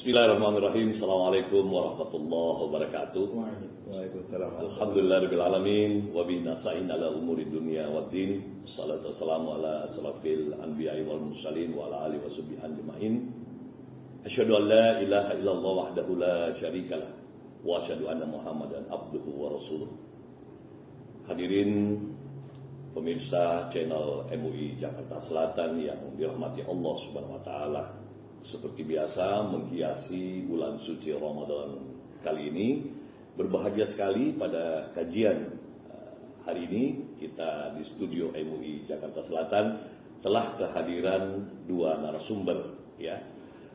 Bismillahirrahmanirrahim. Assalamualaikum warahmatullahi wabarakatuh. Waalaikumsalam. Alhamdulillahirabbil alamin wa bihi nasta'in ala umuri dunya waddin. Wassalatu wassalamu ala asrafil anbiya'i wal mursalin wa ala alihi washabbihi ajmain. Asyhadu an la ilaha illallah wahdahu la syarikalah wa asyhadu anna Muhammadan abduhu wa rasuluh. Hadirin pemirsa channel MUI Jakarta Selatan yang dirahmati Allah Subhanahu wa taala. Seperti biasa menghiasi bulan suci Ramadan kali ini, berbahagia sekali pada kajian hari ini kita di studio MUI Jakarta Selatan telah kehadiran dua narasumber ya.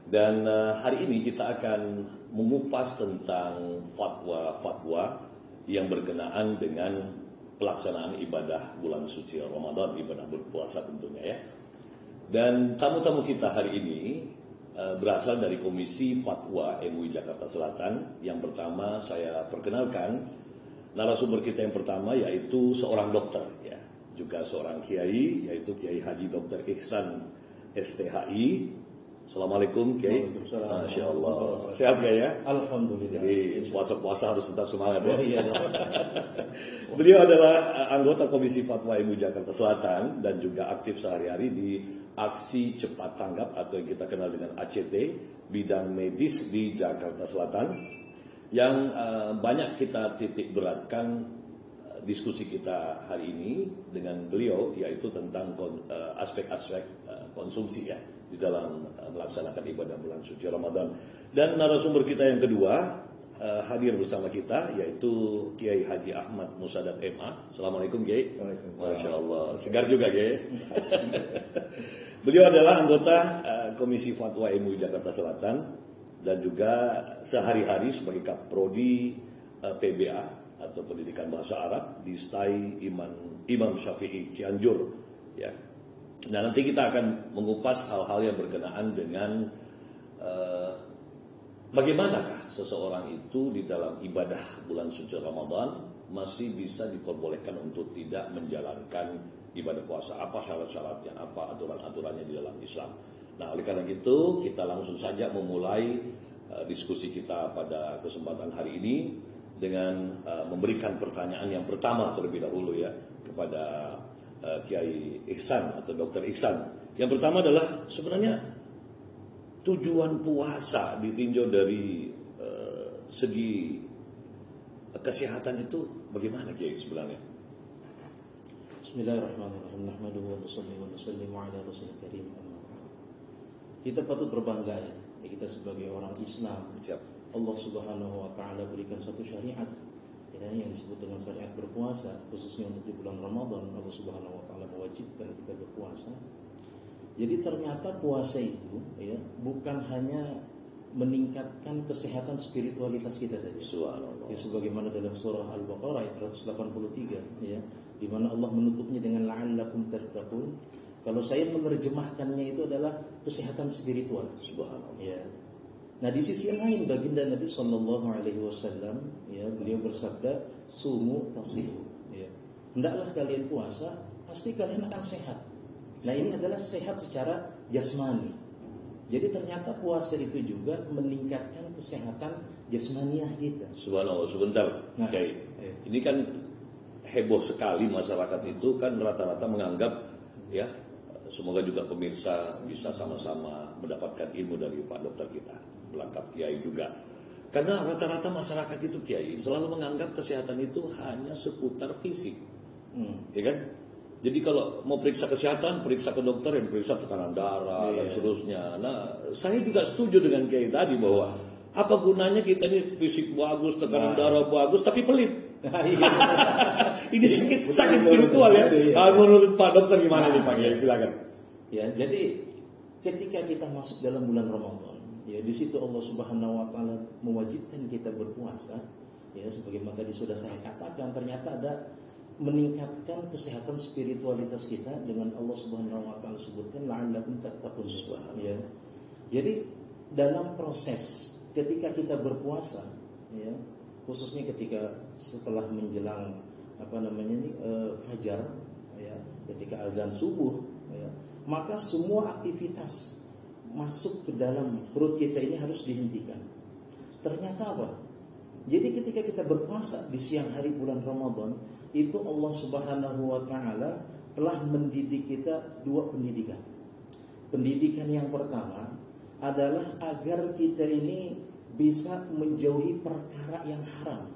Dan hari ini kita akan mengupas tentang fatwa-fatwa yang berkenaan dengan pelaksanaan ibadah bulan suci Ramadan, ibadah berpuasa tentunya ya. Dan tamu-tamu kita hari ini berasal dari Komisi Fatwa MUI Jakarta Selatan. Yang pertama saya perkenalkan narasumber kita yang pertama, yaitu seorang dokter ya, juga seorang kiai, yaitu Kiai Haji Dr. Ihsan STHI. Assalamualaikum Kiai. Masya Allah. Sehat Kiai ya? Alhamdulillah. Jadi puasa-puasa harus tetap semangat ya. Oh, iya. Beliau adalah anggota Komisi Fatwa MUI Jakarta Selatan dan juga aktif sehari-hari di Aksi Cepat Tanggap atau yang kita kenal dengan ACT bidang medis di Jakarta Selatan, yang banyak kita titik beratkan diskusi kita hari ini dengan beliau, yaitu tentang aspek-aspek konsumsi ya di dalam melaksanakan ibadah bulan suci Ramadan. Dan narasumber kita yang kedua hadir bersama kita, yaitu Kiai Haji Ahmad Musadat MA. Assalamualaikum Kiai. Masya Allah, segar juga Kiai. Beliau adalah anggota Komisi Fatwa MUI Jakarta Selatan dan juga sehari-hari sebagai Kaprodi PBA atau Pendidikan Bahasa Arab di STAI Imam Syafi'i Cianjur ya. Nah, nanti kita akan mengupas hal-hal yang berkenaan dengan bagaimanakah seseorang itu di dalam ibadah bulan suci Ramadan masih bisa diperbolehkan untuk tidak menjalankan ibadah puasa. Apa syarat-syaratnya, apa aturan-aturannya di dalam Islam. Nah, oleh karena itu kita langsung saja memulai diskusi kita pada kesempatan hari ini dengan memberikan pertanyaan yang pertama terlebih dahulu ya kepada Kiai Ihsan atau Dr. Ihsan. Yang pertama adalah sebenarnya tujuan puasa ditinjau dari segi kesehatan itu bagaimana Kiai sebenarnya? Bismillahirrahmanirrahim. Nahmaduhu wa nusallimu ala rasulil karim. Kita patut berbangga ya, kita sebagai orang Islam. Siap. Allah Subhanahu wa taala berikan satu syariat ya, yang disebut dengan syariat berpuasa, khususnya untuk di bulan Ramadan. Allah Subhanahu wa taala mewajibkan kita berpuasa. Jadi ternyata puasa itu ya bukan hanya meningkatkan kesehatan spiritualitas kita saja. Subhanallah. Ya, sebagaimana dalam surah Al-Baqarah ayat 183 ya, di mana Allah menutupnya dengan la'allakum tattaqun. Kalau saya menerjemahkannya itu adalah kesehatan spiritual. Subhanallah. Ya. Nah, di sisi lain baginda Nabi sallallahu alaihi wasallam ya, beliau bersabda, "Sumu tasihu." Ya. Hendaklah kalian puasa, pasti kalian akan sehat. Nah, ini adalah sehat secara jasmani. Jadi ternyata puasa itu juga meningkatkan kesehatan jasmaniah kita. Subhanallah, sebentar. Nah, Kiai. Ini kan heboh sekali masyarakat itu kan rata-rata menganggap ya, semoga juga pemirsa bisa sama-sama mendapatkan ilmu dari Pak Dokter kita, pelengkap Kiai juga. Karena rata-rata masyarakat itu Kiai selalu menganggap kesehatan itu hanya seputar fisik. Ya kan? Jadi kalau mau periksa kesehatan, periksa ke dokter yang periksa tekanan darah dan seterusnya. Nah, saya juga setuju dengan Kiai tadi bahwa apa gunanya kita ini fisik bagus, tekanan darah bagus, tapi pelit. Ini sakit spiritual ya. Menurut Pak Dokter gimana nih Pak Kiai? Silakan. Ya, jadi ketika kita masuk dalam bulan Ramadan, ya di situ Allah Subhanahu wa taala mewajibkan kita berpuasa. Ya, sebagaimana tadi sudah saya katakan, ternyata ada meningkatkan kesehatan spiritualitas kita dengan Allah Subhanahu wa taala sebutkan la'allakum tattaqun. Ya. Jadi dalam proses ketika kita berpuasa ya, khususnya ketika setelah menjelang fajar ya, ketika azan subuh ya, maka semua aktivitas masuk ke dalam perut kita ini harus dihentikan. Ternyata apa? Jadi ketika kita berpuasa di siang hari bulan Ramadan, itu Allah Subhanahu wa taala telah mendidik kita dua pendidikan. Pendidikan yang pertama adalah agar kita ini bisa menjauhi perkara yang haram.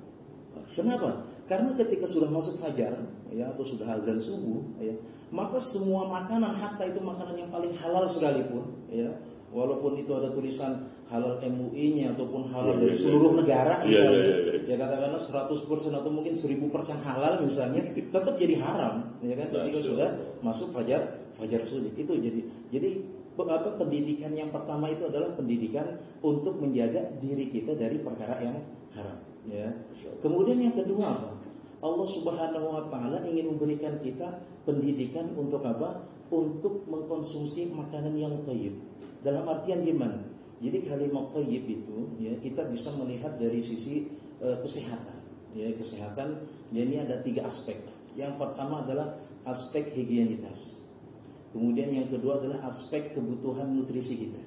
Kenapa? Karena ketika sudah masuk fajar, ya, atau sudah azan subuh, ya, maka semua makanan, hatta itu makanan yang paling halal sekalipun, ya, walaupun itu ada tulisan halal MUI-nya ataupun halal dari seluruh negara misalnya, ya katakanlah 100% atau mungkin 1000% halal misalnya, tetap jadi haram, ya kan? Ketika sudah masuk fajar subuh itu jadi pendidikan yang pertama itu adalah pendidikan untuk menjaga diri kita dari perkara yang haram, ya. Kemudian yang kedua apa? Allah Subhanahu wa taala ingin memberikan kita pendidikan untuk apa? Untuk mengkonsumsi makanan yang thayyib. Dalam artian gimana? Jadi kalimat thayyib itu, ya, kita bisa melihat dari sisi kesehatan. Ya, kesehatan. Ya, ini ada 3 aspek. Yang pertama adalah aspek higienitas. Kemudian yang kedua adalah aspek kebutuhan nutrisi kita,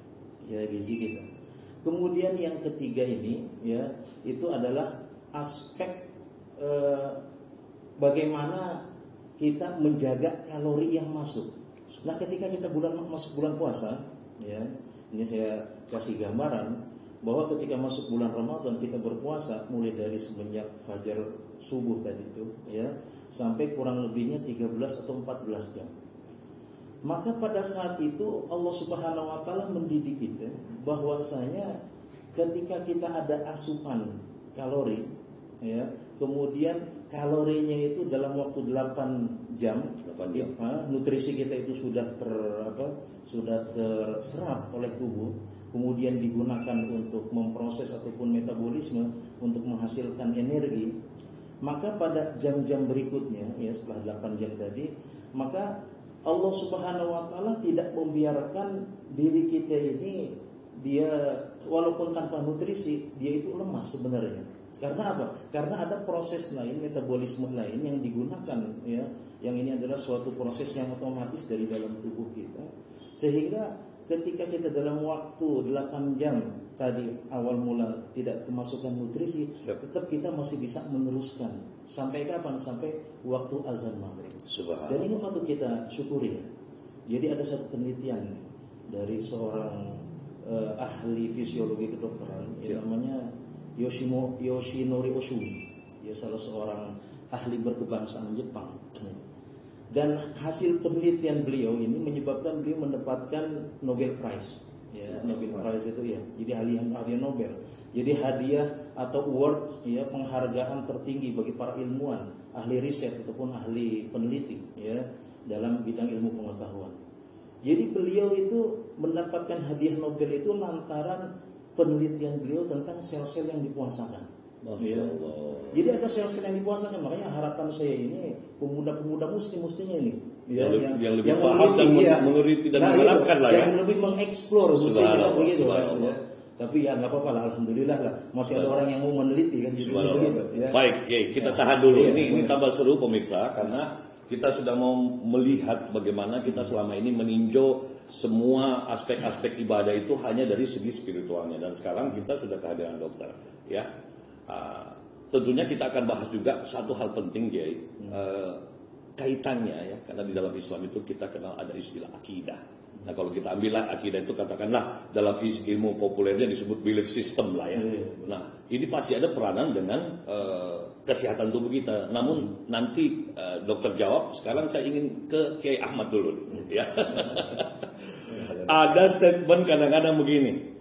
ya, gizi kita. Kemudian yang ketiga ini, ya, itu adalah aspek bagaimana kita menjaga kalori yang masuk. Nah, ketika kita masuk bulan puasa, ya, ini saya kasih gambaran bahwa ketika masuk bulan Ramadan kita berpuasa mulai dari semenjak fajar subuh tadi itu, ya, sampai kurang lebihnya 13 atau 14 jam. Maka pada saat itu Allah Subhanahu wa taala mendidik kita bahwasanya ketika kita ada asupan kalori, ya, kemudian kalorinya itu dalam waktu 8 jam. Nutrisi kita itu sudah terserap oleh tubuh, kemudian digunakan untuk memproses ataupun metabolisme untuk menghasilkan energi. Maka pada jam-jam berikutnya, ya, setelah 8 jam tadi, maka Allah Subhanahu wa taala tidak membiarkan diri kita ini dia walaupun tanpa nutrisi, dia itu lemas sebenarnya. Karena apa? Karena ada proses lain, metabolisme lain yang digunakan, ya. Yang ini adalah suatu proses yang otomatis dari dalam tubuh kita. Sehingga ketika kita dalam waktu 8 jam tadi awal mula tidak kemasukan nutrisi, tetap kita masih bisa meneruskan. Sampai kapan? Sampai waktu azan maghrib. Dan ini patut kita syukuri, ya. Jadi ada satu penelitian dari seorang ahli fisiologi kedokteran, namanya Yoshinori Oshumi, ya, salah seorang ahli berkebangsaan Jepang. Dan hasil penelitian beliau ini menyebabkan beliau mendapatkan Nobel Prize, ya, Nobel Prize itu, ya, jadi hadiah Nobel. Jadi hadiah atau award, ya, penghargaan tertinggi bagi para ilmuwan, ahli riset ataupun ahli peneliti, ya, dalam bidang ilmu pengetahuan. Jadi beliau itu mendapatkan hadiah Nobel itu lantaran penelitian beliau tentang sel-sel yang dipuasakan. Ya. Jadi ada sel-sel yang dipuasakan, makanya harapan saya ini pemuda-pemuda muslim mestinya ini, ya, yang lebih paham dan mengerti dan menerapkan lah, ya, yang lebih mengeksplor mestinya begitu, ya. Tapi ya nggak apa-apa lah, alhamdulillah lah masih ada orang yang mau meneliti kan, gitu, ya. Baik, ya, kita tahan dulu. Ini tambah seru pemirsa, karena kita sudah mau melihat bagaimana kita selama ini meninjau semua aspek-aspek ibadah itu hanya dari segi spiritualnya, dan sekarang kita sudah kehadiran dokter, ya. Tentunya kita akan bahas juga satu hal penting, Jay, kaitannya, ya, karena di dalam Islam itu kita kenal ada istilah akidah. Nah, kalau kita ambillah akidah itu katakanlah dalam ilmu populernya disebut belief system lah, ya. Nah, ini pasti ada peranan dengan kesehatan tubuh kita. Namun nanti dokter jawab. Sekarang saya ingin ke Kiai Ahmad dulu, ya. Ada statement kadang-kadang begini.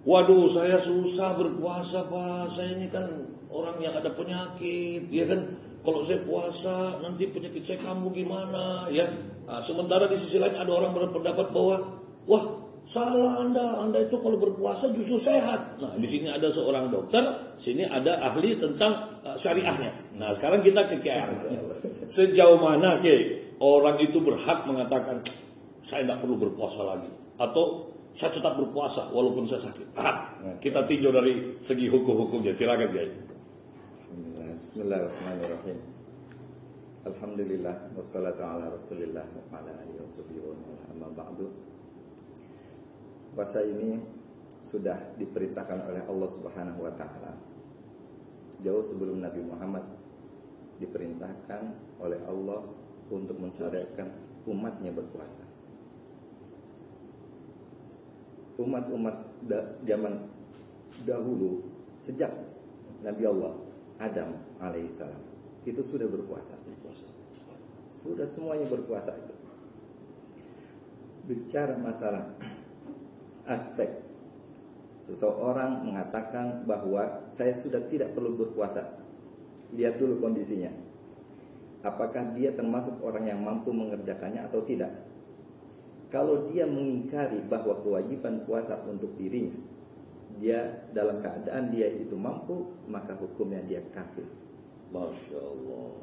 Waduh, saya susah berpuasa, Pak. Saya ini kan orang yang ada penyakit, ya kan. Kalau saya puasa, nanti penyakit saya kambuh gimana, ya. Nah, sementara di sisi lain ada orang berpendapat bahwa, wah, salah Anda itu kalau berpuasa justru sehat. Nah, di sini ada seorang dokter, sini ada ahli tentang syariahnya. Nah, sekarang kita ke Kiai. Sejauh mana, Kiai, orang itu berhak mengatakan saya tidak perlu berpuasa lagi, atau saya tetap berpuasa walaupun saya sakit? Kita tinjau dari segi hukum-hukumnya. Silakan, Kiai. Bismillahirrahmanirrahim. Alhamdulillah wassalatu ala Rasulillah wa ala alihi washabihi wa man amma ba'du. puasa ini sudah diperintahkan oleh Allah Subhanahu wa taala. Jauh sebelum Nabi Muhammad diperintahkan oleh Allah untuk mensyariatkan umatnya berpuasa. Umat-umat zaman dahulu sejak Nabi Allah Adam alaihissalam itu sudah berpuasa. Sudah semuanya berpuasa itu. Bicara masalah aspek seseorang mengatakan bahwa saya sudah tidak perlu berpuasa. Lihat dulu kondisinya. Apakah dia termasuk orang yang mampu mengerjakannya atau tidak? Kalau dia mengingkari bahwa kewajiban puasa untuk dirinya, dia dalam keadaan dia itu mampu, maka hukumnya dia kafir. Masya Allah.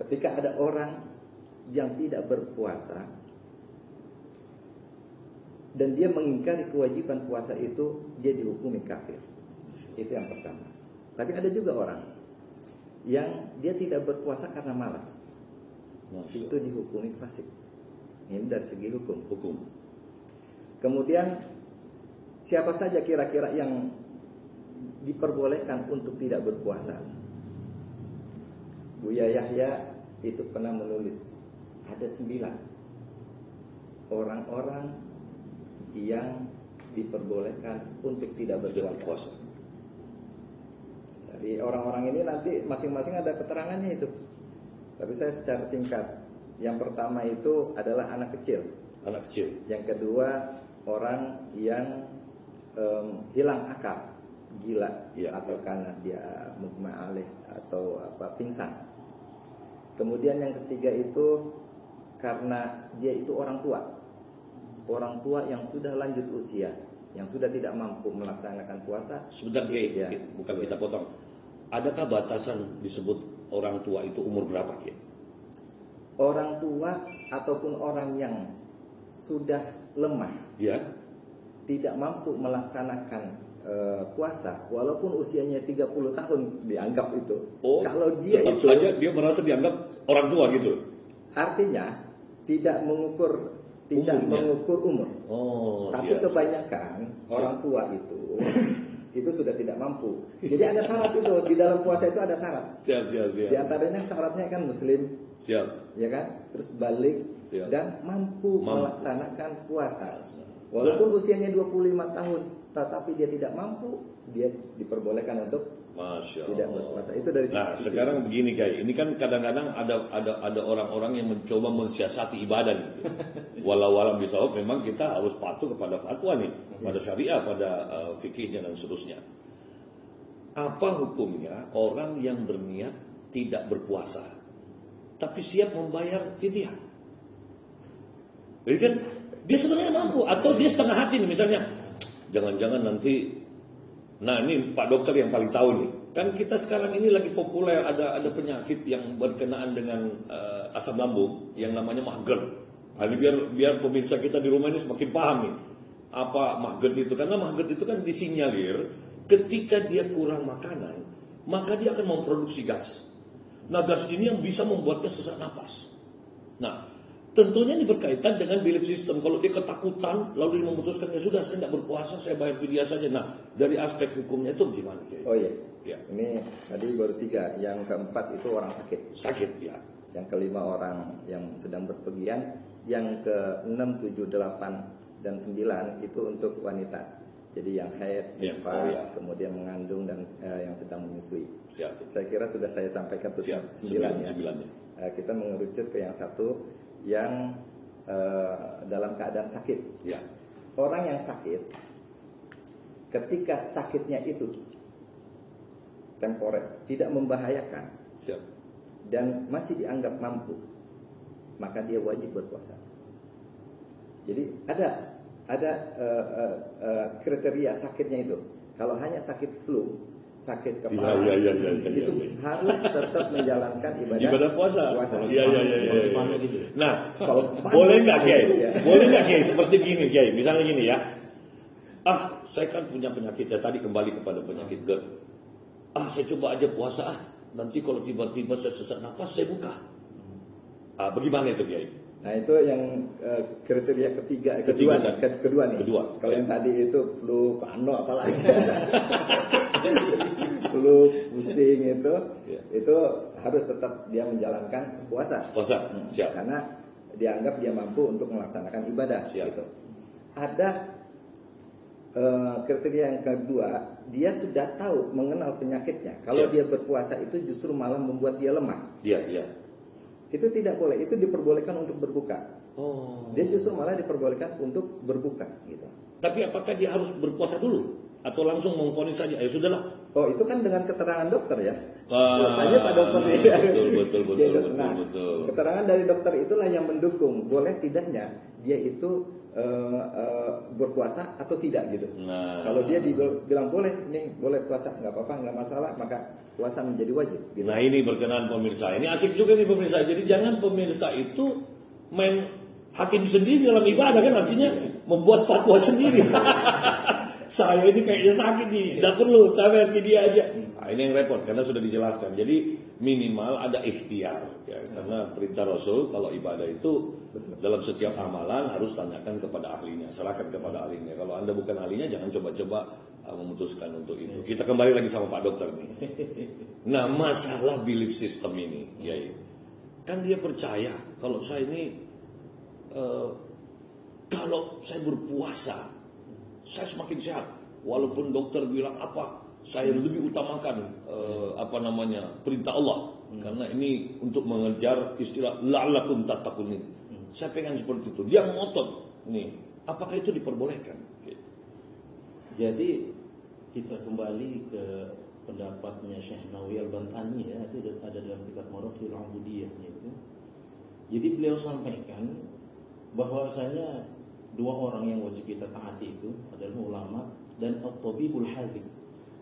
Ketika ada orang yang tidak berpuasa dan dia mengingkari kewajiban puasa itu, dia dihukumi kafir. Itu yang pertama. Tapi ada juga orang yang dia tidak berpuasa karena malas. Itu dihukumi fasik. Ini dari segi hukum. Kemudian siapa saja kira-kira yang diperbolehkan untuk tidak berpuasa? Buya Yahya itu pernah menulis ada 9 orang-orang yang diperbolehkan untuk tidak berpuasa. Jadi orang-orang ini nanti masing-masing ada keterangannya itu. Tapi saya secara singkat. Yang pertama itu adalah anak kecil. Yang kedua orang yang hilang akal, gila, atau karena dia mughma alaih atau pingsan. Kemudian yang ketiga itu karena dia itu orang tua yang sudah lanjut usia, yang sudah tidak mampu melaksanakan puasa. Sebentar Kiai, bukan kita potong. Adakah batasan disebut orang tua itu umur berapa Kiai? Orang tua ataupun orang yang sudah lemah, tidak mampu melaksanakan puasa, walaupun usianya 30 tahun dianggap itu. Kalau dia tetap itu saja dia merasa dianggap orang tua gitu. Artinya tidak mengukur umur. Tapi kebanyakan orang tua itu sudah tidak mampu. Jadi ada syarat itu di dalam puasa itu ada syarat. Siap. Di antaranya syaratnya kan muslim. Ya kan? Terus balik dan mampu melaksanakan puasa. Walaupun usianya 25 tahun, tetapi dia tidak mampu, dia diperbolehkan untuk tidak berpuasa. Itu dari sekarang begini Kiai, ini kan kadang-kadang ada orang-orang yang mencoba mensiasati ibadah gitu. Walau bisawab memang kita harus patuh kepada fatwa nih, pada syariah, pada fikihnya dan seterusnya. Apa hukumnya orang yang berniat tidak berpuasa tapi siap membayar fidyah? Jadi kan dia sebenarnya mampu, atau dia setengah hati nih, misalnya jangan-jangan nanti, nah ini Pak Dokter yang paling tahu nih, kan kita sekarang ini lagi populer ada penyakit yang berkenaan dengan asam lambung yang namanya mahgert. Nah, ini biar pemirsa kita di rumah ini semakin paham nih apa mahgert itu, karena mahgert itu kan disinyalir ketika dia kurang makanan maka dia akan memproduksi gas. Nah, gas ini yang bisa membuatnya sesak napas. Nah, tentunya ini berkaitan dengan belief system. Kalau dia ketakutan, lalu dia memutuskan, ya sudah saya tidak berpuasa, saya bayar fidyah saja. Nah, dari aspek hukumnya itu gimana? Oh iya. Ini tadi baru 3. Yang keempat itu orang sakit. Yang kelima orang yang sedang berpergian. Yang ke-6, 7, 8, dan 9 itu untuk wanita. Jadi yang haid, nifas, kemudian mengandung dan yang sedang menyusui. Saya kira sudah saya sampaikan tuh 9 ya. Kita mengerucut ke yang satu, yang dalam keadaan sakit. Orang yang sakit, ketika sakitnya itu temporer, tidak membahayakan, dan masih dianggap mampu, maka dia wajib berpuasa. Jadi ada kriteria sakitnya itu. Kalau hanya sakit flu, sakit kepala, itu harus tetap menjalankan ibadah puasa. Nah, boleh nggak Kiai? Seperti gini Kiai, misalnya gini ya. Saya kan punya penyakit ya, tadi kembali kepada penyakit GERD. Saya coba aja puasa. Nanti kalau tiba-tiba saya sesak napas, saya buka. Bagaimana itu Kiai? Nah itu yang kriteria kedua nih. Kalau yang tadi itu flu pano apalagi flu pusing itu harus tetap dia menjalankan puasa. Siap. Karena dianggap dia mampu untuk melaksanakan ibadah. Gitu. Ada kriteria yang kedua, dia sudah tahu mengenal penyakitnya. Kalau dia berpuasa itu justru malah membuat dia lemah. Iya. Itu tidak boleh, itu diperbolehkan untuk berbuka. Dia justru malah diperbolehkan untuk berbuka gitu. Tapi apakah dia harus berpuasa dulu atau langsung memvonis saja? Ya sudahlah. Oh, itu kan dengan keterangan dokter ya. Tanya Pak dokter ya. Betul. Keterangan dari dokter itulah yang mendukung boleh tidaknya dia itu berpuasa atau tidak gitu. Kalau dia bilang boleh puasa, nggak apa-apa, nggak masalah, maka puasa menjadi wajib. Gitu. Nah ini berkenan pemirsa. Ini asik juga nih pemirsa. Jadi jangan pemirsa itu main hakim sendiri dalam ibadah kan, artinya membuat fatwa sendiri. Saya ini kayaknya sakit nih, tidak perlu, saya bayar ke dia aja. Nah, ini yang repot karena sudah dijelaskan. Jadi minimal ada ikhtiar, ya, karena perintah Rasul kalau ibadah itu dalam setiap amalan harus tanyakan kepada ahlinya, serahkan kepada ahlinya. Kalau Anda bukan ahlinya, jangan coba-coba memutuskan untuk itu. Kita kembali lagi sama Pak Dokter nih. Nah masalah belief system ini, ya, kan dia percaya kalau saya ini kalau saya berpuasa saya semakin sehat, walaupun dokter bilang apa, saya lebih utamakan perintah Allah, karena ini untuk mengejar istilah la'allakum tattaqun. Saya pengen seperti itu. Dia ngotot nih, apakah itu diperbolehkan? Jadi kita kembali ke pendapatnya Syekh Nawawi Al-Bantani ya, itu ada dalam kitab Maraqil Ubudiyah itu. Jadi beliau sampaikan bahwasanya dua orang yang wajib kita taati itu adalah ulama dan at-tabibul hadzik.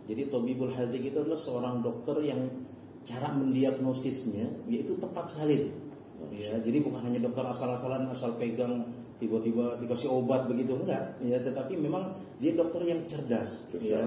Jadi tabibul hadzik itu adalah seorang dokter yang cara mendiagnosisnya yaitu tepat salin. Ya, jadi bukan hanya dokter asal-asalan, asal pegang tiba-tiba dikasih obat begitu, enggak. Ya, tetapi memang dia dokter yang cerdas. Ya,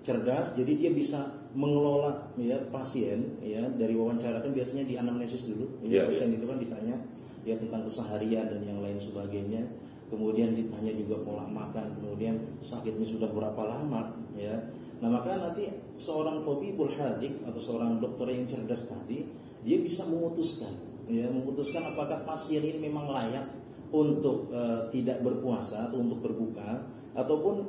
cerdas. Jadi dia bisa mengelola ya pasien ya, dari wawancara kan biasanya di anamnesis dulu. Ya, pasien itu kan ditanya ya tentang keseharian dan yang lain sebagainya. Kemudian ditanya juga pola makan, kemudian sakitnya sudah berapa lama, ya. Nah maka nanti seorang tabibul hadzik atau seorang dokter yang cerdas tadi, dia bisa memutuskan apakah pasien ini memang layak untuk tidak berpuasa atau untuk berbuka, ataupun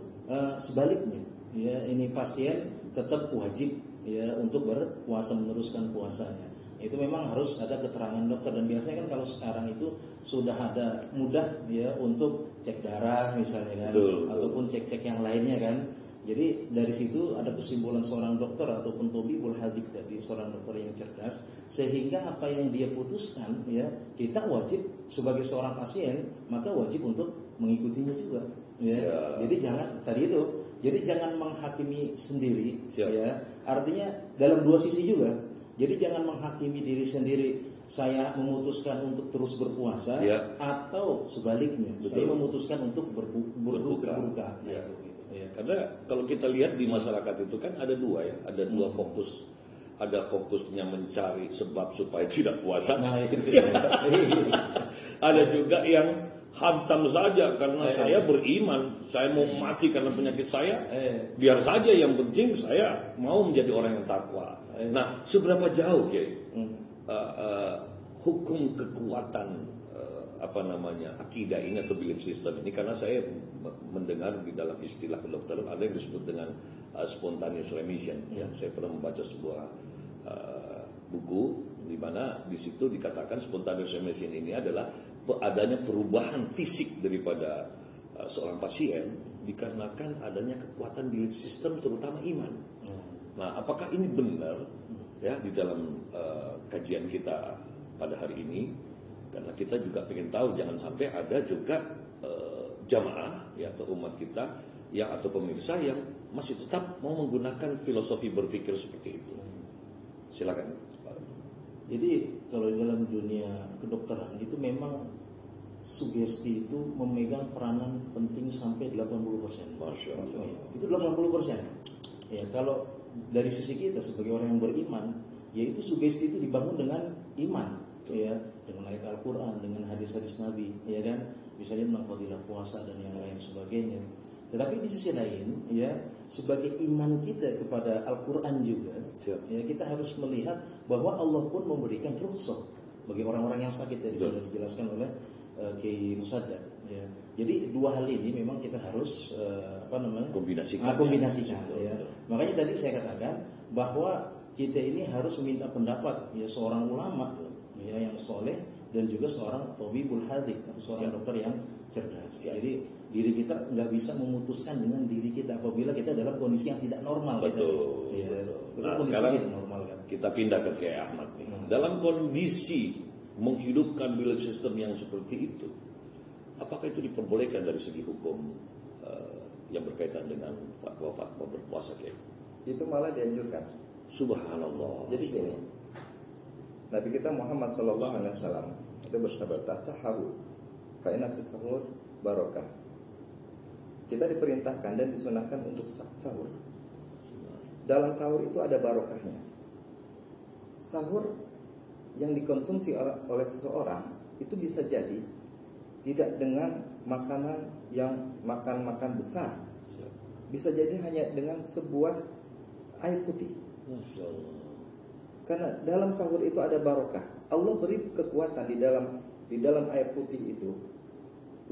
sebaliknya, ya ini pasien tetap wajib ya untuk berpuasa, meneruskan puasanya. Itu memang harus ada keterangan dokter, dan biasanya kan kalau sekarang itu sudah ada mudah ya untuk cek darah misalnya kan, ataupun cek-cek yang lainnya kan. Jadi dari situ ada kesimpulan seorang dokter ataupun tabibul hadzik tadi, seorang dokter yang cerdas, sehingga apa yang dia putuskan ya kita wajib sebagai seorang pasien maka wajib untuk mengikutinya juga. Ya. Jadi jangan menghakimi sendiri. Ya. Artinya dalam dua sisi juga. Jadi jangan menghakimi diri sendiri. Saya memutuskan untuk terus berpuasa, atau sebaliknya, saya memutuskan untuk berbuka. Ya. Ya. Karena kalau kita lihat di masyarakat itu kan ada dua ya, ada dua fokus. Ada fokusnya mencari sebab supaya tidak puasa. Nah, ada juga yang hantam saja karena saya beriman, saya mau mati karena penyakit saya, biar saja yang penting saya mau menjadi orang yang takwa. Nah, seberapa jauh ya hukum kekuatan akidah ini atau belief system ini? Karena saya mendengar di dalam istilah kedokteran ada yang disebut dengan spontaneous remission. Ya, saya pernah membaca sebuah buku di mana di situ dikatakan spontaneous remission ini adalah adanya perubahan fisik daripada seorang pasien dikarenakan adanya kekuatan belief system terutama iman. Nah, apakah ini benar ya di dalam kajian kita pada hari ini? Karena kita juga pengen tahu jangan sampai ada juga jamaah ya atau umat kita yang atau pemirsa yang masih tetap mau menggunakan filosofi berpikir seperti itu. Silakan. Jadi kalau dalam dunia kedokteran itu memang sugesti itu memegang peranan penting sampai 80%. Masya Allah. Itu 80%. Ya, kalau dari sisi kita sebagai orang yang beriman, yaitu sugesti itu dibangun dengan iman. ya, dengan ayat Al-Quran, dengan hadis-hadis Nabi, ya kan, misalnya tentang fadilah puasa dan yang lain sebagainya. Tetapi di sisi lain, ya, sebagai iman kita kepada Al-Quran juga, ya, kita harus melihat bahwa Allah pun memberikan rukhsah bagi orang-orang yang sakit. Tadi sudah dijelaskan oleh Kiai Musaddaq. Ya. Jadi dua hal ini memang kita harus kombinasikan. Ya. Makanya tadi saya katakan bahwa kita ini harus meminta pendapat ya seorang ulama ya yang soleh dan juga seorang tabibul hadik atau seorang dokter yang cerdas. Jadi diri kita nggak bisa memutuskan dengan diri kita apabila kita dalam kondisi yang tidak normal. Betul. Ya, nah sekarang normal, kan? Kita pindah ke Kiai Ahmad nih. Dalam kondisi menghidupkan belief system yang seperti itu, apakah itu diperbolehkan dari segi hukum yang berkaitan dengan fatwa-fatwa berpuasa Kiai? Itu malah dianjurkan. Subhanallah. Jadi gini, Nabi kita Muhammad SAW itu bersabda, tasaharu, fa inna tasahur barokah. Kita diperintahkan dan disunahkan untuk sahur. Dalam sahur itu ada barokahnya. Sahur yang dikonsumsi oleh seseorang itu bisa jadi tidak dengan makanan yang makan besar. Bisa jadi hanya dengan sebuah air putih. Masya Allah. Karena dalam sahur itu ada barokah. Allah beri kekuatan di dalam air putih itu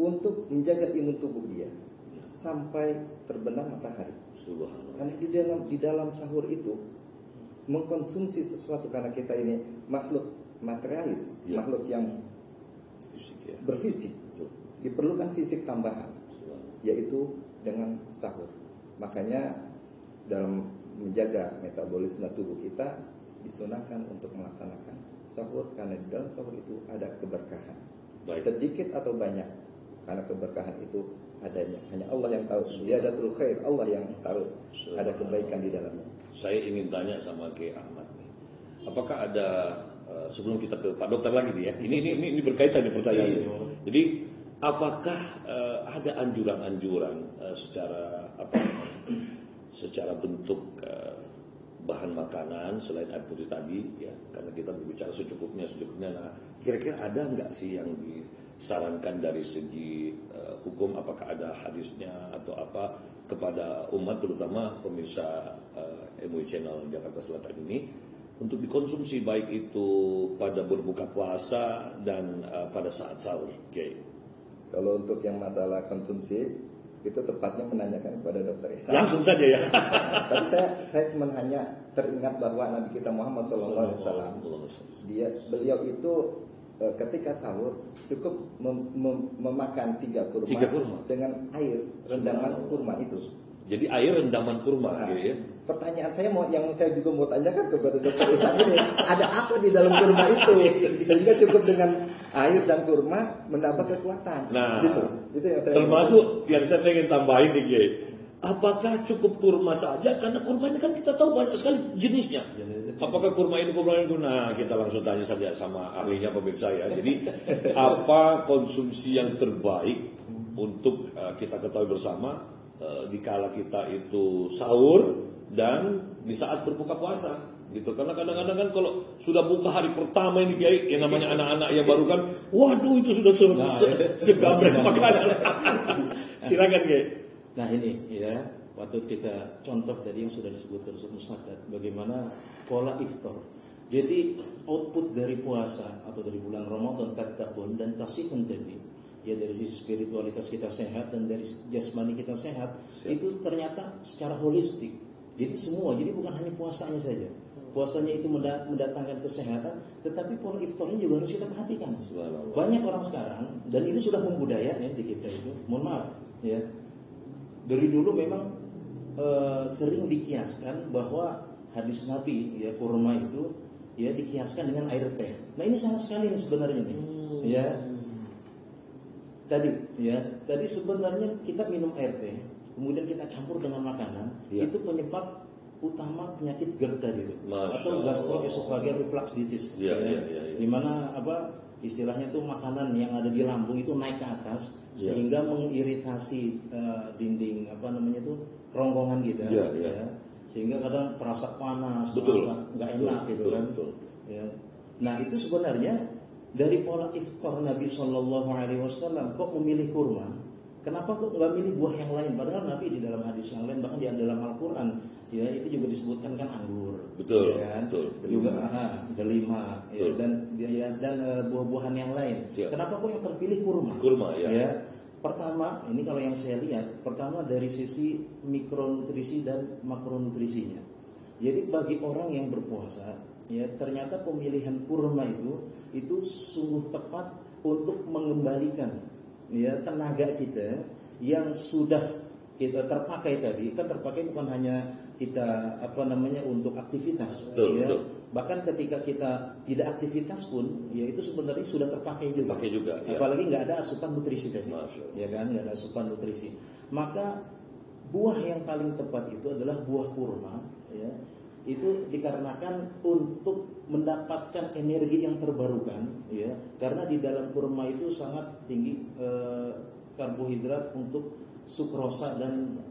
untuk menjaga imun tubuh dia sampai terbenam matahari. Karena di dalam sahur itu mengkonsumsi sesuatu, karena kita ini makhluk materialis, makhluk yang berfisik, diperlukan fisik tambahan, yaitu dengan sahur. Makanya dalam menjaga metabolisme tubuh kita disunahkan untuk melaksanakan sahur, karena di dalam sahur itu ada keberkahan. Sedikit atau banyak, karena keberkahan itu adanya hanya Allah yang tahu. Ziyadatul khair, Allah yang tahu ada kebaikan di dalamnya. Saya ingin tanya sama Kiai Ahmad nih. Apakah ada sebelum kita ke Pak Dokter lagi nih ya. Ini berkaitan dengan pertanyaan ini. Jadi apakah ada anjuran-anjuran secara bentuk bahan makanan selain air putih tadi ya, karena kita berbicara secukupnya. Nah, kira-kira ada nggak sih yang disarankan dari segi hukum, apakah ada hadisnya atau apa kepada umat, terutama pemirsa MUI Channel Jakarta Selatan ini, untuk dikonsumsi baik itu pada berbuka puasa dan pada saat sahur? Okay. Kalau untuk yang masalah konsumsi itu tepatnya menanyakan kepada Dokter Ihsan. Langsung saja ya. Tapi saya cuma hanya teringat bahwa Nabi kita Muhammad SAW, beliau itu ketika sahur cukup memakan 3 kurma dengan air rendaman kurma itu. Jadi air rendaman kurma, nah, gitu ya. Pertanyaan saya yang saya juga mau tanyakan kepada Dokter Ihsan ini, ada apa di dalam kurma itu sehingga cukup dengan air dan kurma menambah kekuatan? Nah, itu yang saya termasuk yang saya ingin tambahin nih, Kiai. Apakah cukup kurma saja? Karena kurma ini kan kita tahu banyak sekali jenisnya. Apakah kurma ini? Nah, kita langsung tanya saja sama ahlinya pemirsa ya. Jadi apa konsumsi yang terbaik untuk kita ketahui bersama dikala kita itu sahur dan di saat berbuka puasa gitu. Karena kadang-kadang kan kalau sudah buka hari pertama ini Kiai, yang namanya anak-anak yang baru kan, waduh itu sudah segambar makanan. Silakan Kiai. Nah ini ya, patut kita contoh tadi yang sudah disebutkan Ustaz Musaddaq, bagaimana pola iftar. Jadi output dari puasa atau dari bulan Ramadan tattaqun dan tasihun tadi, ya dari sisi spiritualitas kita sehat dan dari jasmani kita sehat, itu ternyata secara holistik. Jadi semua, jadi bukan hanya puasanya saja. Puasanya itu mendatangkan kesehatan, tetapi pola iftarnya juga harus kita perhatikan. Banyak orang sekarang, dan ini sudah membudaya ya di kita itu, mohon maaf ya. Dari dulu memang sering dikiaskan bahwa hadis Nabi ya kurma itu ya dikiaskan dengan air teh. Nah ini salah sekali nih sebenarnya nih. Ya. Tadi sebenarnya kita minum air teh, kemudian kita campur dengan makanan, itu penyebab utama penyakit GERD tadi itu, atau gastroesophageal reflux disease. Di mana istilahnya itu makanan yang ada di lambung itu naik ke atas sehingga mengiritasi dinding kerongkongan kita, sehingga kadang terasa panas, terasa nggak enak gitu kan. Ya. Nah itu sebenarnya dari pola iftar Nabi Shallallahu Alaihi Wasallam kok memilih kurma? Kenapa kok nggak milih buah yang lain? Padahal Nabi di dalam hadis yang lain, bahkan di dalam Al-Quran, ya itu juga disebutkan kan anggur, Betul, ya kan? betul. Juga delima, ya, Betul. dan buah-buahan yang lain. Siap. Kenapa kok yang terpilih kurma? Kurma, ya. Pertama, ini kalau yang saya lihat, pertama dari sisi mikronutrisi dan makronutrisinya. Jadi bagi orang yang berpuasa, ya ternyata pemilihan kurma itu sungguh tepat untuk mengembalikan ya tenaga kita yang sudah kita terpakai tadi. Kan terpakai bukan hanya kita untuk aktivitas, Betul, ya. betul. Bahkan ketika kita tidak aktivitas pun, ya itu sebenarnya sudah terpakai juga. Pakai juga, ya. Apalagi nggak ada asupan nutrisi tadi, Masya Allah. ya kan, nggak ada asupan nutrisi. Maka buah yang paling tepat itu adalah buah kurma, ya. Itu dikarenakan untuk mendapatkan energi yang terbarukan, ya, karena di dalam kurma itu sangat tinggi karbohidrat untuk sukrosa dan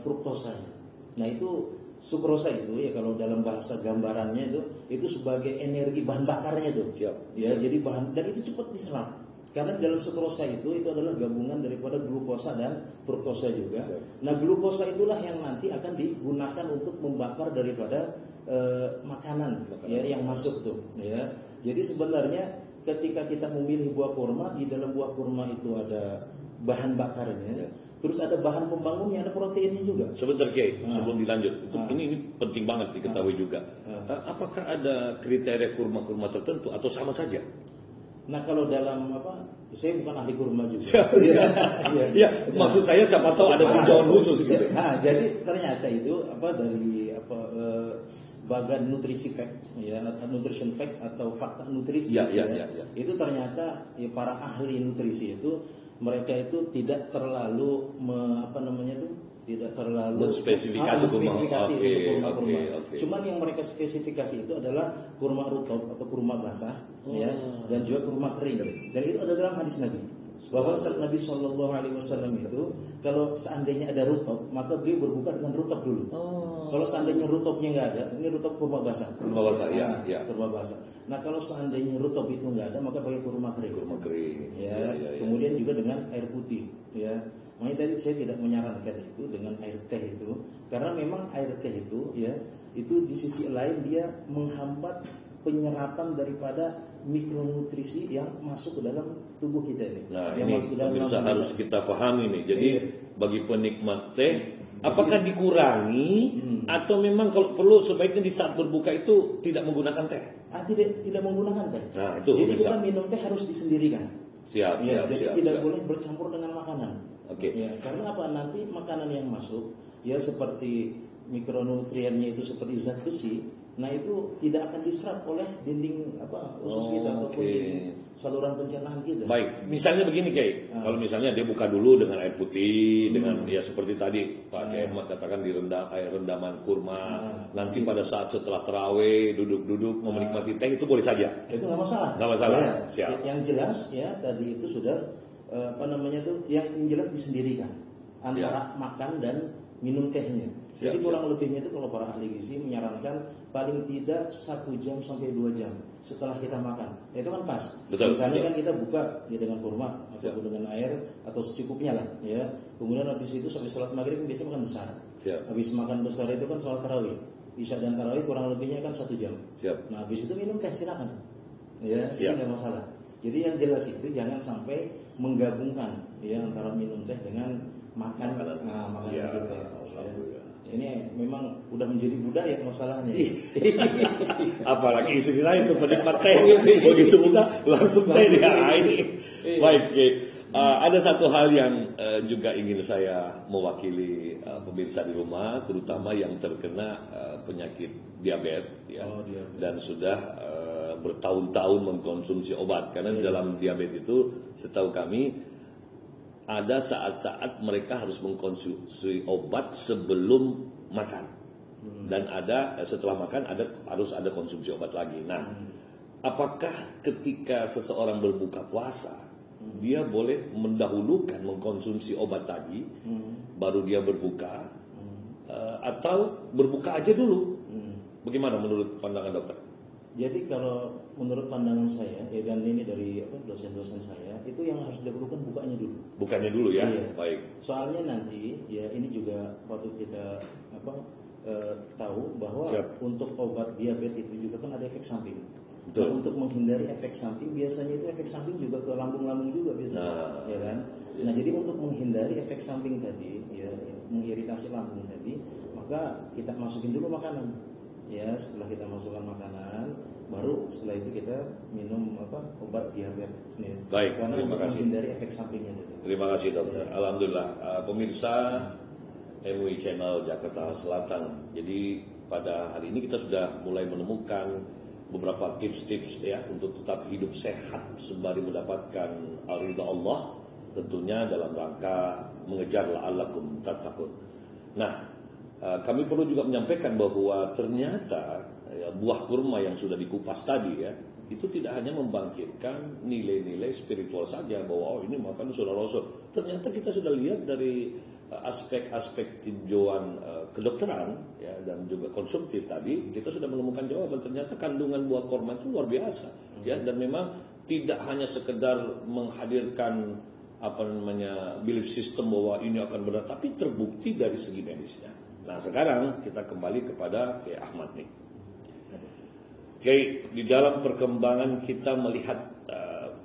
fruktosanya. Nah itu sukrosa itu ya kalau dalam bahasa gambarannya itu sebagai energi bahan bakarnya tuh, Siap. ya. Jadi bahan, dan itu cepat diserap. Karena di dalam sukrosa itu adalah gabungan daripada glukosa dan fruktosa juga. Siap. Nah glukosa itulah yang nanti akan digunakan untuk membakar daripada makanan ya yang masuk tuh, ya. Jadi sebenarnya ketika kita memilih buah kurma, di dalam buah kurma itu ada bahan bakarnya, terus ada bahan pembangunnya, ada proteinnya juga. Sebentar Kiai, sebelum dilanjut, ini penting banget diketahui juga. Apakah ada kriteria kurma-kurma tertentu atau sama saja? Nah kalau dalam saya bukan ahli kurma juga. Ya, maksud saya siapa tahu ada tinjauan khusus gitu. Nah, jadi ternyata itu dari Bagan Nutrisi Fact, ya, Nutrition Fact atau fakta nutrisi, Ya. Itu ternyata ya, para ahli nutrisi itu mereka itu tidak terlalu tidak terlalu Menspesifikasi kurma. untuk kurma-kurma. Oke. Cuman yang mereka spesifikasi itu adalah kurma rutab atau kurma basah, ya, dan juga kurma kering. Dan itu ada dalam hadis Nabi. Bahwa Nabi Shallallahu Alaihi Wasallam itu kalau seandainya ada rutab, maka dia berbuka dengan rutab dulu. Kalau seandainya rutabnya nggak ada, ini rutab kurma basah. Kurma basah, ya. Kurma basah. Nah kalau seandainya rutab itu nggak ada, maka pakai kurma kering. Kurma kering. Ya. Kemudian juga dengan air putih, ya. Makanya tadi saya tidak menyarankan itu dengan air teh itu, karena memang air teh itu, ya, itu di sisi lain dia menghambat penyerapan daripada mikronutrisi yang masuk ke dalam tubuh kita ini. Nah yang ini masuk ke dalam pemirsa lambung harus kita pahami nih. Jadi bagi penikmat teh, apakah Hmm. dikurangi atau memang kalau perlu sebaiknya di saat berbuka itu tidak menggunakan teh? Tidak menggunakan teh. Nah, itu jadi bisa. kita minum teh harus disendirikan. Siap. Jadi tidak boleh bercampur dengan makanan. Oke. Ya, karena apa? Nanti makanan yang masuk ya seperti mikronutriennya itu seperti zat besi, nah itu tidak akan diserap oleh dinding usus kita ataupun dinding saluran pencernaan kita. Baik, misalnya begini Kiai, kalau misalnya dia buka dulu dengan air putih, dengan ya seperti tadi Pak Kiai Ahmad katakan direndam air rendaman kurma, nanti pada saat setelah tarawih duduk-duduk mau menikmati teh itu boleh saja. Itu nggak masalah. Nggak masalah. Ya, Siap. Yang jelas ya tadi itu sudah yang jelas disendirikan antara makan dan minum tehnya. Jadi kurang lebihnya itu kalau para ahli gizi menyarankan paling tidak 1 jam sampai 2 jam setelah kita makan. Itu kan pas. Betul, Misalnya betul. kan kita buka ya dengan kurma ataupun dengan air atau secukupnya lah, ya. Kemudian habis itu sampai sholat maghrib biasanya makan besar. Siap. Habis makan besar itu kan sholat tarawih. Isya dan tarawih kurang lebihnya kan 1 jam. Siap. Nah habis itu minum teh silakan. Ya, Siap. itu nggak masalah. Jadi yang jelas itu jangan sampai menggabungkan ya antara minum teh dengan makan makanan Ya, kita. alhamdulillah. Ini memang udah menjadi budaya masalahnya. Apalagi istri saya itu penikmat teh, begitu buka langsung teh dia. Ini baik. Kiai. Ada satu hal yang juga ingin saya mewakili pemirsa di rumah, terutama yang terkena penyakit diabetes, ya, dan sudah bertahun-tahun mengkonsumsi obat. Karena di dalam diabetes itu, setahu kami, ada saat-saat mereka harus mengkonsumsi obat sebelum makan, dan ada setelah makan harus ada konsumsi obat lagi. Nah, apakah ketika seseorang berbuka puasa dia boleh mendahulukan mengkonsumsi obat tadi baru dia berbuka, atau berbuka aja dulu? Bagaimana menurut pandangan dokter? Jadi kalau menurut pandangan saya, ya dan ini dari dosen-dosen saya, itu yang harus didahulukan bukanya dulu. Bukannya dulu ya. Iya. Baik. Soalnya nanti ya ini juga patut kita tahu bahwa untuk obat diabetes itu juga kan ada efek samping. Betul. Nah, untuk menghindari efek samping biasanya itu efek samping juga ke lambung-lambung juga biasanya, ya kan? Nah, jadi untuk menghindari efek samping tadi, ya mengiritasi lambung tadi, maka kita masukin dulu makanan. Ya, setelah kita masukkan makanan, baru setelah itu kita minum obat diabetes. Baik, karena terima untuk kasih. menghindari efek sampingnya tadi. Terima kasih dokter. Alhamdulillah. Pemirsa MUI Channel Jakarta Selatan. Jadi pada hari ini kita sudah mulai menemukan beberapa tips-tips ya untuk tetap hidup sehat sembari mendapatkan ridha Allah, tentunya dalam rangka mengejar la'allakum tattaqun. Nah, kami perlu juga menyampaikan bahwa ternyata buah kurma yang sudah dikupas tadi ya, itu tidak hanya membangkitkan nilai-nilai spiritual saja bahwa ini makan sunnah Rasul. Ternyata kita sudah lihat dari aspek-aspek tinjauan kedokteran ya, dan juga konsumtif tadi, kita sudah menemukan jawaban. Ternyata kandungan buah kurma itu luar biasa ya, dan memang tidak hanya sekedar menghadirkan belief system bahwa ini akan benar, tapi terbukti dari segi medisnya. Nah, sekarang kita kembali kepada Kiai Ahmad nih. Kiai, di dalam perkembangan kita melihat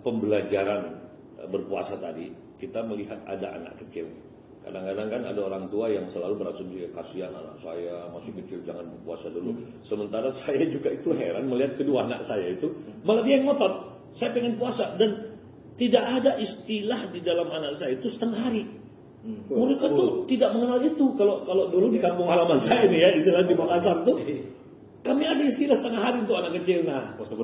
pembelajaran berpuasa tadi, kita melihat ada anak kecil. Kadang-kadang kan ada orang tua yang selalu berasumsi, kasihan anak saya masih kecil, jangan berpuasa dulu. Sementara saya juga itu heran melihat kedua anak saya itu, malah dia yang ngotot, saya pengen puasa. Dan tidak ada istilah di dalam anak saya itu setengah hari. Mereka tuh tidak mengenal itu. Kalau dulu di kampung halaman saya nih ya, istilah di Makassar tuh, kami ada istilah setengah hari untuk anak kecil. Nah, puasa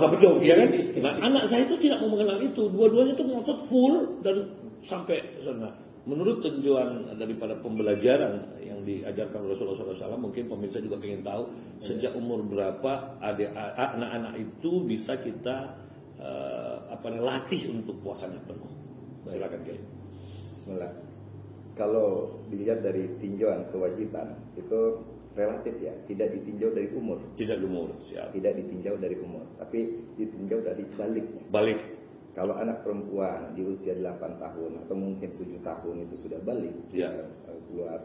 beduk, ya kan? Nah, anak saya itu tidak mau mengenal itu. Dua-duanya tuh ngotot full dan sampai sana. Menurut tinjauan daripada pembelajaran yang diajarkan Rasulullah SAW, mungkin pemirsa juga ingin tahu sejak umur berapa anak-anak itu bisa kita latih untuk puasanya penuh. Silakan Kiai. Bismillah. Kalau dilihat dari tinjauan kewajiban itu relatif ya, tidak ditinjau dari umur. Tidak umur, siap. Tidak ditinjau dari umur, tapi ditinjau dari baliknya. Balik. Kalau anak perempuan di usia 8 tahun atau mungkin 7 tahun itu sudah balik, ya, keluar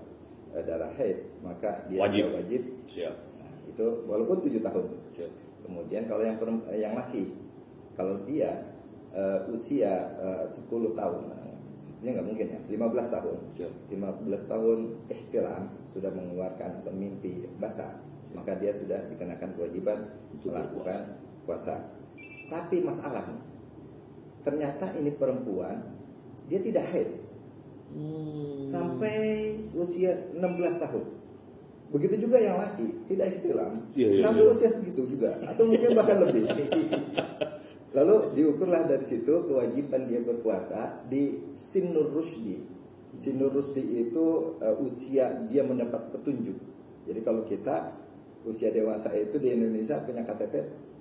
darah haid, maka dia wajib. Siap. Nah, itu walaupun 7 tahun. Siap. Kemudian kalau yang laki, kalau dia usia 10 tahun, ini nggak mungkin ya, 15 tahun. Siap. 15 tahun ihtilam, sudah mengeluarkan atau mimpi basah, maka dia sudah dikenakan kewajiban melakukan puasa. Tapi masalahnya, ternyata ini perempuan, dia tidak haid sampai usia 16 tahun. Begitu juga yang laki, tidak ihtilam sampai usia segitu juga, atau mungkin bahkan lebih. Lalu diukurlah dari situ kewajiban dia berpuasa di Sinur Rushdi. Sinur Rushdi itu usia dia mendapat petunjuk. Jadi kalau kita usia dewasa itu di Indonesia punya KTP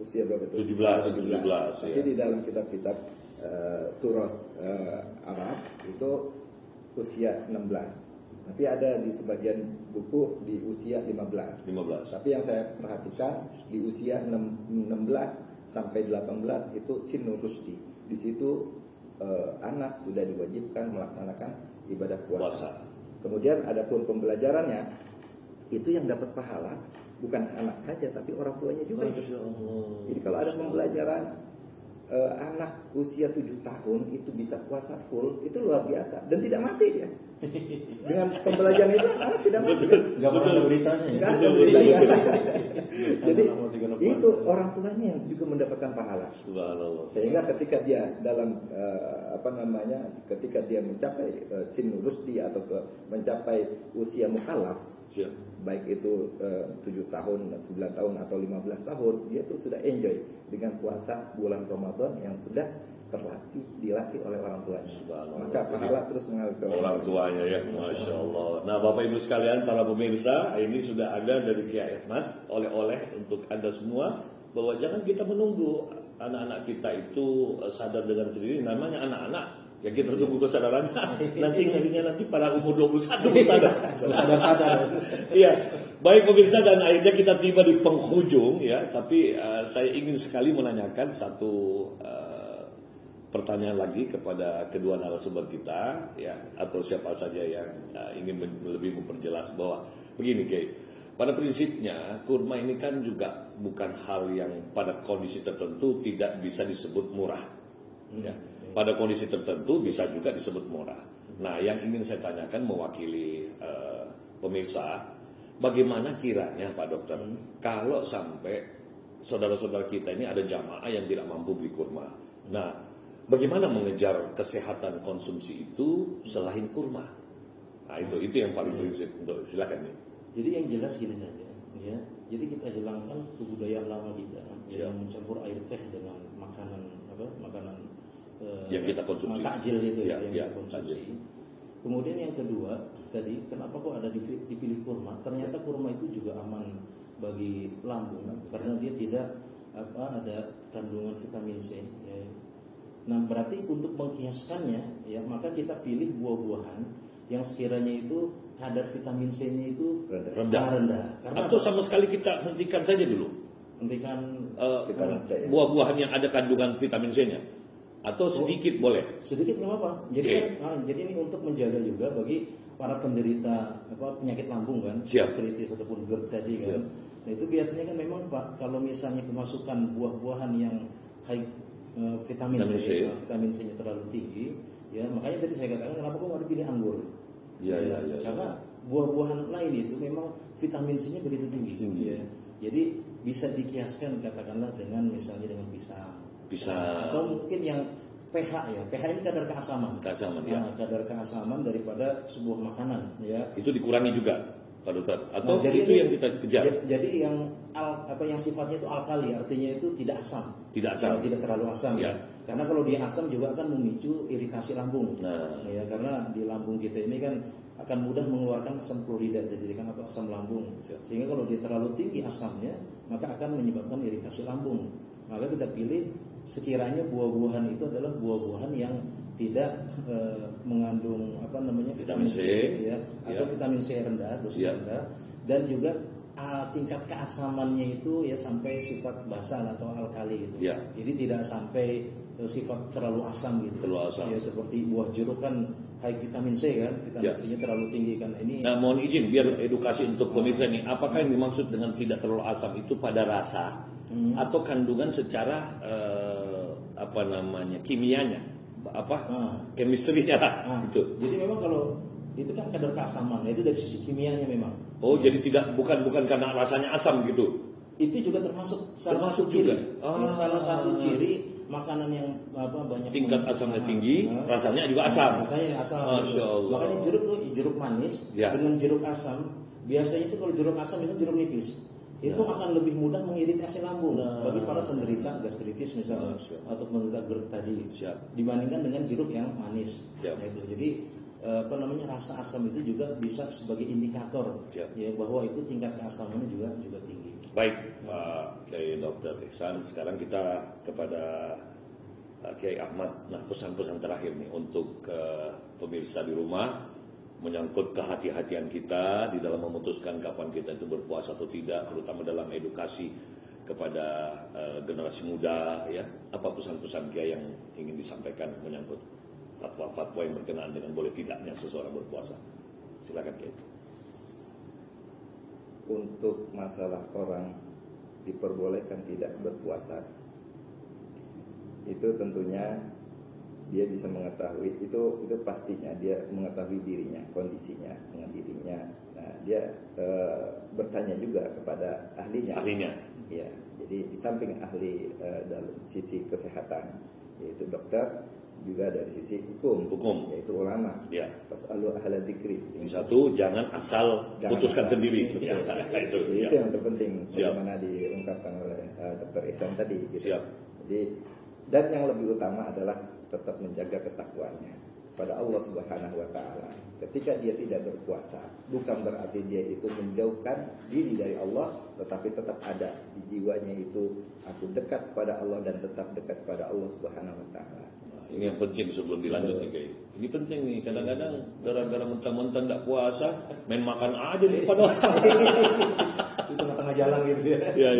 usia berapa itu? 17. Tapi di dalam kitab-kitab Turos Arab itu usia 16. Tapi ada di sebagian buku di usia 15. Tapi yang saya perhatikan di usia 16 sampai 18 itu Sinur Rushdi. Di situ anak sudah diwajibkan melaksanakan ibadah puasa. Kemudian ada pun pembelajarannya, itu yang dapat pahala bukan anak saja tapi orang tuanya juga itu. Jadi kalau ada pembelajaran anak usia 7 tahun itu bisa puasa full, itu luar biasa dan tidak mati dia. Dengan pembelajaran itu anak tidak mati. Enggak pernah ada beritanya. Enggak ada beritanya. Jadi itu orang tuanya yang juga mendapatkan pahala. Subhanallah. Sehingga ketika dia dalam ketika dia mencapai Sinur Rushdi atau mencapai usia mukallaf, baik itu 7 tahun, 9 tahun atau 15 tahun, dia tuh sudah enjoy dengan puasa bulan Ramadan yang sudah dilatih oleh orang tuanya. Maka pahala terus mengalir ke orang tuanya ya, Masya Allah. Nah, Bapak Ibu sekalian, para pemirsa, ini sudah ada dari Kiai Ahmad oleh-oleh untuk Anda semua, bahwa jangan kita menunggu anak-anak kita itu sadar dengan sendiri. Namanya anak-anak Ya kita tunggu kesadarannya. Nanti ngerinya nanti pada umur 21 sadar. Sadar-sadar. Iya. Baik pemirsa, dan akhirnya kita tiba di penghujung ya. Tapi saya ingin sekali menanyakan satu pertanyaan lagi kepada kedua narasumber kita ya, atau siapa saja yang ingin lebih memperjelas bahwa begini Kiai. Pada prinsipnya kurma ini kan juga bukan hal yang pada kondisi tertentu tidak bisa disebut murah. Ya. Pada kondisi tertentu bisa juga disebut murah. Nah, yang ingin saya tanyakan mewakili pemirsa, bagaimana kiranya Pak Dokter, kalau sampai saudara-saudara kita ini ada jamaah yang tidak mampu beli kurma. Nah, bagaimana mengejar kesehatan konsumsi itu selain kurma? Nah, itu yang paling prinsip. Untuk silakan nih. Jadi yang jelas gini saja, ya. Jadi kita hilangkan kebudayaan lama kita yang mencampur air teh dengan makanan yang kita konsumsi, takjil itu yang kita konsumsi. Takjil. Kemudian yang kedua tadi, kenapa kok ada dipilih kurma? Ternyata kurma itu juga aman bagi lambung karena dia tidak ada kandungan vitamin C. Ya. Nah berarti untuk menghiaskannya, ya maka kita pilih buah-buahan yang sekiranya itu kadar vitamin C-nya itu rendah. Karena atau sama sekali kita hentikan saja dulu. Hentikan vitamin C. Buah-buahan yang ada kandungan vitamin C-nya. Atau sedikit boleh? Sedikit nggak apa-apa. Jadi jadi ini untuk menjaga juga bagi para penderita penyakit lambung kan, gastritis ataupun GERD tadi kan. Nah itu biasanya kan memang Pak, kalau misalnya kemasukan buah-buahan yang high vitamin C-nya terlalu tinggi, ya makanya tadi saya katakan kenapa kok nggak dipilih anggur? Ya. Karena buah-buahan lain itu memang vitamin C-nya begitu tinggi. Ya. Jadi bisa dikiaskan katakanlah dengan misalnya dengan pisang. Atau mungkin yang pH ya. pH ini kadar keasaman. Kadar keasaman daripada sebuah makanan ya. Itu dikurangi juga Pak Dokter. Atau jadi itu yang kita kejar. Jadi yang yang sifatnya itu alkali, artinya itu tidak asam. Tidak terlalu asam ya. Karena kalau dia asam juga akan memicu iritasi lambung. Ya karena di lambung kita ini kan akan mudah mengeluarkan asam klorida atau asam lambung. Sehingga kalau dia terlalu tinggi asamnya, maka akan menyebabkan iritasi lambung. Maka kita pilih sekiranya buah-buahan itu adalah buah-buahan yang tidak mengandung vitamin C ya, atau vitamin C rendah, dosis rendah, dan juga tingkat keasamannya itu ya sampai sifat basal atau alkali gitu. Jadi tidak sampai sifat terlalu asam gitu. Ya seperti buah jeruk kan high vitamin C kan, vitamin C-nya terlalu tinggi kan ini. Nah, mohon izin biar edukasi untuk pemirsa nih, apakah yang dimaksud dengan tidak terlalu asam itu pada rasa atau kandungan secara kimianya, chemistry-nya lah gitu. Jadi memang kalau itu kan kadar keasaman, itu dari sisi kimianya memang. Jadi bukan karena rasanya asam gitu. Itu juga termasuk salah satu ciri makanan yang banyak tingkat asamnya tinggi, rasanya juga asam. Rasanya asam. Masya Allah. Makanya jeruk manis dengan jeruk asam, biasanya itu kalau jeruk asam itu jeruk nipis. Itu akan lebih mudah mengiritasi lambung bagi para penderita gastritis misalnya atau penderita GERD tadi dibandingkan dengan jeruk yang manis. Nah, itu. Jadi rasa asam itu juga bisa sebagai indikator ya bahwa itu tingkat keasamannya juga tinggi. Baik Pak Kiai Dr. Ihsan, sekarang kita kepada Kiai Ahmad. Nah, pesan-pesan terakhir nih untuk pemirsa di rumah menyangkut kehati-hatian kita di dalam memutuskan kapan kita itu berpuasa atau tidak, terutama dalam edukasi kepada generasi muda ya. Apa pesan-pesan Kiai yang ingin disampaikan menyangkut fatwa-fatwa yang berkenaan dengan boleh tidaknya seseorang berpuasa? Silakan Kiai. Untuk masalah orang diperbolehkan tidak berpuasa, itu tentunya dia bisa mengetahui itu pastinya dia mengetahui dirinya, kondisinya dengan dirinya. Nah, dia bertanya juga kepada ahlinya. Ya, jadi di samping ahli dalam sisi kesehatan yaitu dokter, juga dari sisi hukum yaitu ulama. Fas'alu ahla dzikri. Yang satu jangan asal putuskan sendiri. Itu yang terpenting bagaimana diungkapkan oleh Dr. Ihsan tadi gitu. Jadi dan yang lebih utama adalah tetap menjaga ketakwaannya kepada Allah Subhanahu wa taala. Ketika dia tidak berpuasa, bukan berarti dia itu menjauhkan diri dari Allah, tetapi tetap ada di jiwanya itu aku dekat kepada Allah dan tetap dekat kepada Allah Subhanahu wa taala. Ini yang penting sebelum dilanjut nih Kiai. Ini penting nih, kadang-kadang gara-gara mentang-mentang nggak puasa, main makan aja di depan orang. Di tengah-tengah jalan gitu ya. Ya.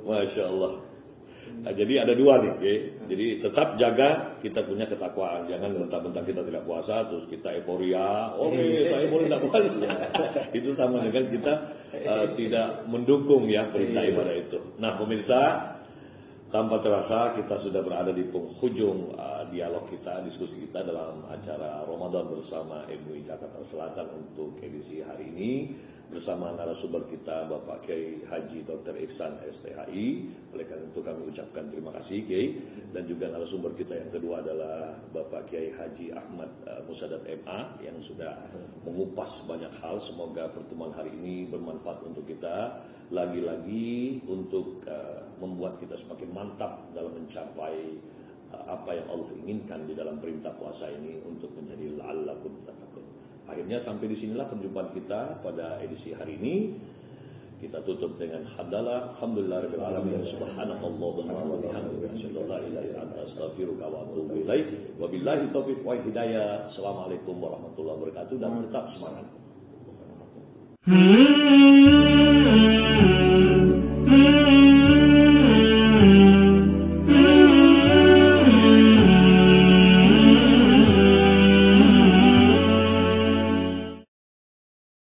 Masya Allah. Nah, jadi ada dua nih, Kiai. Jadi tetap jaga kita punya ketakwaan. Jangan mentang-mentang kita tidak puasa, terus kita euforia. Saya boleh tidak puasa. Itu sama dengan kita tidak mendukung ya perintah ibadah itu. Nah, pemirsa, tanpa terasa kita sudah berada di penghujung dialog kita, diskusi kita dalam acara Ramadan bersama MUI Jakarta Selatan untuk edisi hari ini bersama narasumber kita Bapak Kiai Haji Dr. Ihsan STHI. Oleh karena itu kami ucapkan terima kasih Kiai, dan juga narasumber kita yang kedua adalah Bapak Kiai Haji Ahmad Musadat MA yang sudah mengupas banyak hal. Semoga pertemuan hari ini bermanfaat untuk kita, lagi-lagi untuk membuat kita semakin mantap dalam mencapai apa yang Allah inginkan di dalam perintah puasa ini untuk menjadi la'allakum tattaqun. Akhirnya sampai di sinilah perjumpaan kita pada edisi hari ini. Kita tutup dengan hamdalah, alhamdulillahirabbil alamin, subhanakallahumma wa bihamdika asyhadu an la ilaha illa anta astaghfiruka wa atubu ilaik. Wabillahi taufiq wal hidayah. Assalamualaikum warahmatullahi wabarakatuh, dan tetap semangat.